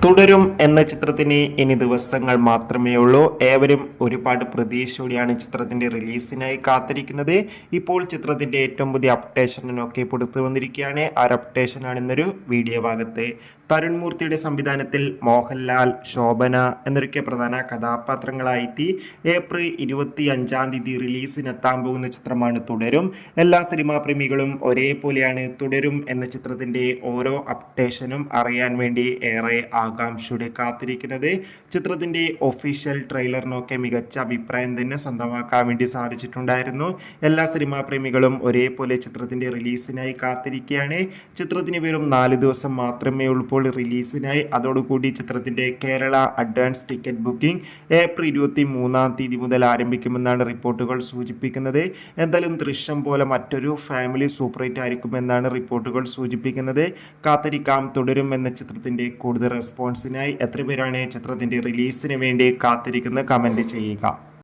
തുടരും എന്ന ചിത്രത്തിന് ഇനി ദിവസങ്ങൾ മാത്രമേ ഉള്ളൂ. ഏവരും ഒരുപാട് പ്രതീക്ഷയോടെയാണ് ചിത്രത്തിന്റെ റിലീസിനായി കാത്തിരിക്കുന്നത്. ഇപ്പോൾ ചിത്രത്തിന്റെ ഏറ്റവും പുതിയ അപ്ഡേഷനൊക്കെ പുറത്തു വന്നിരിക്കുകയാണ്. ആ അപ്ഡേഷനാണ് ഇന്നൊരു വീഡിയോ ഭാഗത്ത്. തരുൺ മൂർത്തിയുടെ സംവിധാനത്തിൽ മോഹൻലാൽ, ശോഭന എന്നൊക്കെ പ്രധാന കഥാപാത്രങ്ങളായി ഏപ്രിൽ 25 റിലീസിനെത്താൻ പോകുന്ന ചിത്രമാണ് തുടരും. എല്ലാ സിനിമാ പ്രേമികളും ഒരേപോലെയാണ് തുടരും എന്ന ചിത്രത്തിന്റെ ഓരോ അപ്ഡേഷനും അറിയാൻ വേണ്ടി ഏറെ ആകാംക്ഷയോടെ കാത്തിരിക്കുന്നത്. ചിത്രത്തിന്റെ ഒഫീഷ്യൽ ട്രെയിലറിനൊക്കെ മികച്ച അഭിപ്രായം തന്നെ സ്വന്തമാക്കാൻ വേണ്ടി സാധിച്ചിട്ടുണ്ടായിരുന്നു. എല്ലാ സിനിമാ പ്രേമികളും ഒരേപോലെ ചിത്രത്തിന്റെ റിലീസിനായി കാത്തിരിക്കുകയാണ്. ചിത്രത്തിന് വെറും 4 ദിവസം മാത്രമേ ഉള്ളപ്പോൾ റിലീസിനായി. അതോടുകൂടി ചിത്രത്തിന്റെ Kerala advance ticket booking April 23 മുതൽ ആരംഭിക്കുമെന്നാണ് റിപ്പോർട്ടുകൾ സൂചിപ്പിക്കുന്നത്. എന്തായാലും ദൃശ്യം പോലെ മറ്റൊരു ഫാമിലി സൂപ്പർ ഹിറ്റ് ആയിരിക്കുമെന്നാണ് റിപ്പോർട്ടുകൾ സൂചിപ്പിക്കുന്നത്. കാത്തിരിക്കാം തുടരും എന്ന ചിത്രത്തിന്റെ കൂടുതൽ റെസ്പോൺസിനായി. എത്ര പേരാണ് ചിത്രത്തിന്റെ റിലീസിന് വേണ്ടി കാത്തിരിക്കുന്നത്? കമന്റ് ചെയ്യുക.